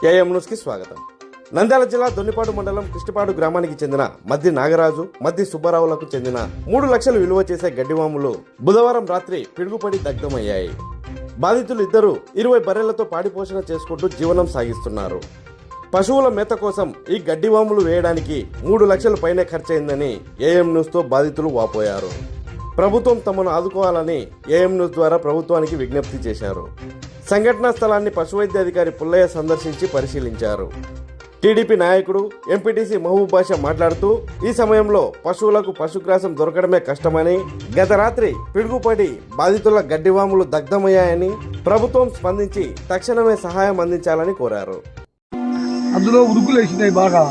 AM న్యూస్కి స్వాగతం. నంద్యాల జిల్లా దొన్నిపాడు మండలం కృష్ణపాడు గ్రామానికి చెందిన మద్ది నాగరాజు, మద్ది సుబ్బారావులకు చెందిన 3 లక్షలు విలువ చేసే గడ్డివాములు బుధవారం రాత్రి పిడుగుపడి దగ్ధమయ్యాయి. బాధితులు ఇద్దరు 20 బర్రెలతో పాడి పోషణ చేసుకుంటూ జీవనం సాగిస్తున్నారు. పశువుల మేత కోసం ఈ గడ్డివాములు వేయడానికి 3 లక్షల పైనే ఖర్చయిందని ఏఎం న్యూస్తో బాధితులు వాపోయారు. ప్రభుత్వం తమను ఆదుకోవాలని ఏఎం న్యూస్ ద్వారా ప్రభుత్వానికి విజ్ఞప్తి చేశారు. సంఘటనా స్థలాన్ని పశువైద్య అధికారి పుల్లయ్య సందర్శించి పరిశీలించారు. టీడీపీ నాయకుడు ఎంపీటీసీ మహబూబ్ బాషా మాట్లాడుతూ, ఈ సమయంలో పశువులకు పశుగ్రాసం దొరకడమే కష్టమని, గత రాత్రి పిడుగుపడి బాధితుల గడ్డివాములు దగ్ధమయ్యాయని, ప్రభుత్వం స్పందించి తక్షణమే సహాయం అందించాలని కోరారు. అందులో ఉరుకులు వేసినాయి బాగా.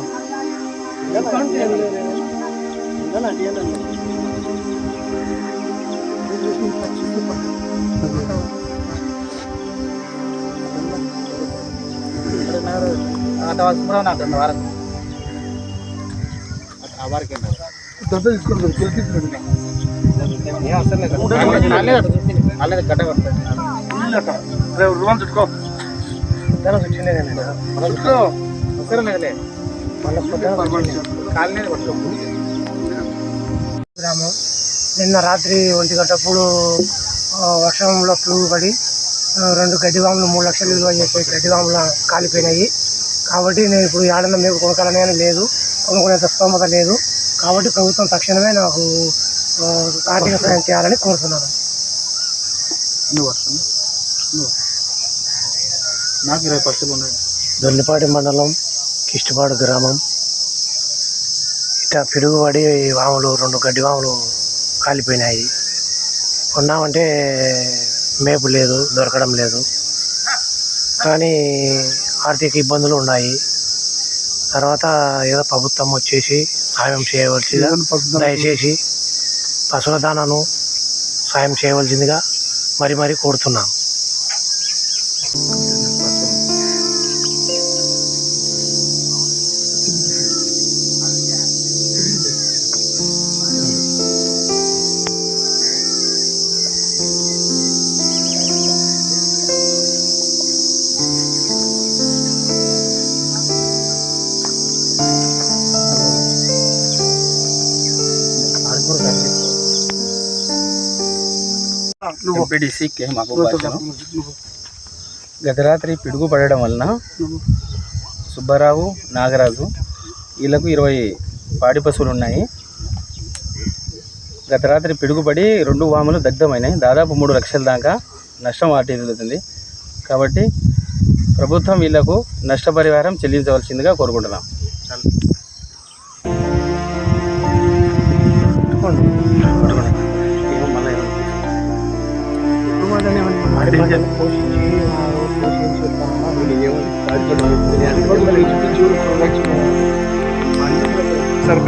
నిన్న రాత్రి 1 గంటప్పుడు వర్షంలో పురుగు పడి 2 గడ్డివాములు 3 లక్షలు విలువ చేసే గడ్డివాములు కాలిపోయినాయి. కాబట్టి నేను ఇప్పుడు ఏడన్నా మీకు కొనకాలనే లేదు, కొనుక్కునేంత స్తోమత లేదు. కాబట్టి ప్రభుత్వం తక్షణమే నాకు ఆర్థిక సాయం చేయాలని కోరుతున్నాను. నాకు 20 పశువులు ఉన్నాయి. దొన్నిపాటి మండలం కిష్టపాడు గ్రామం. ఇట్లా పిడుగుపడి వాములు 2 గడ్డివాములు కాలిపోయినాయి. కొన్నామంటే మేపు లేదు, దొరకడం లేదు. కానీ ఆర్థిక ఇబ్బందులు ఉన్నాయి. తర్వాత ఏదో ప్రభుత్వం వచ్చేసి సాయం చేయవలసిందిగా, దయచేసి పశువుల దానాను సాయం చేయవలసిందిగా మరీ కోరుతున్నాం. ఎంపీడీసీ కే మహబూబ్ బాషాను. గత రాత్రి పిడుగు పడడం వలన సుబ్బారావు, నాగరాజు వీళ్ళకు 20 పాడి పశువులు ఉన్నాయి. గత రాత్రి పిడుగుపడి 2 వాములు దగ్ధమైనాయి. దాదాపు 3 లక్షల దాకా నష్టం వాటిల్లుతుంది. కాబట్టి ప్రభుత్వం వీళ్లకు నష్టపరిహారం చెల్లించవలసిందిగా కోరుకుంటున్నాం. సర్పంచ్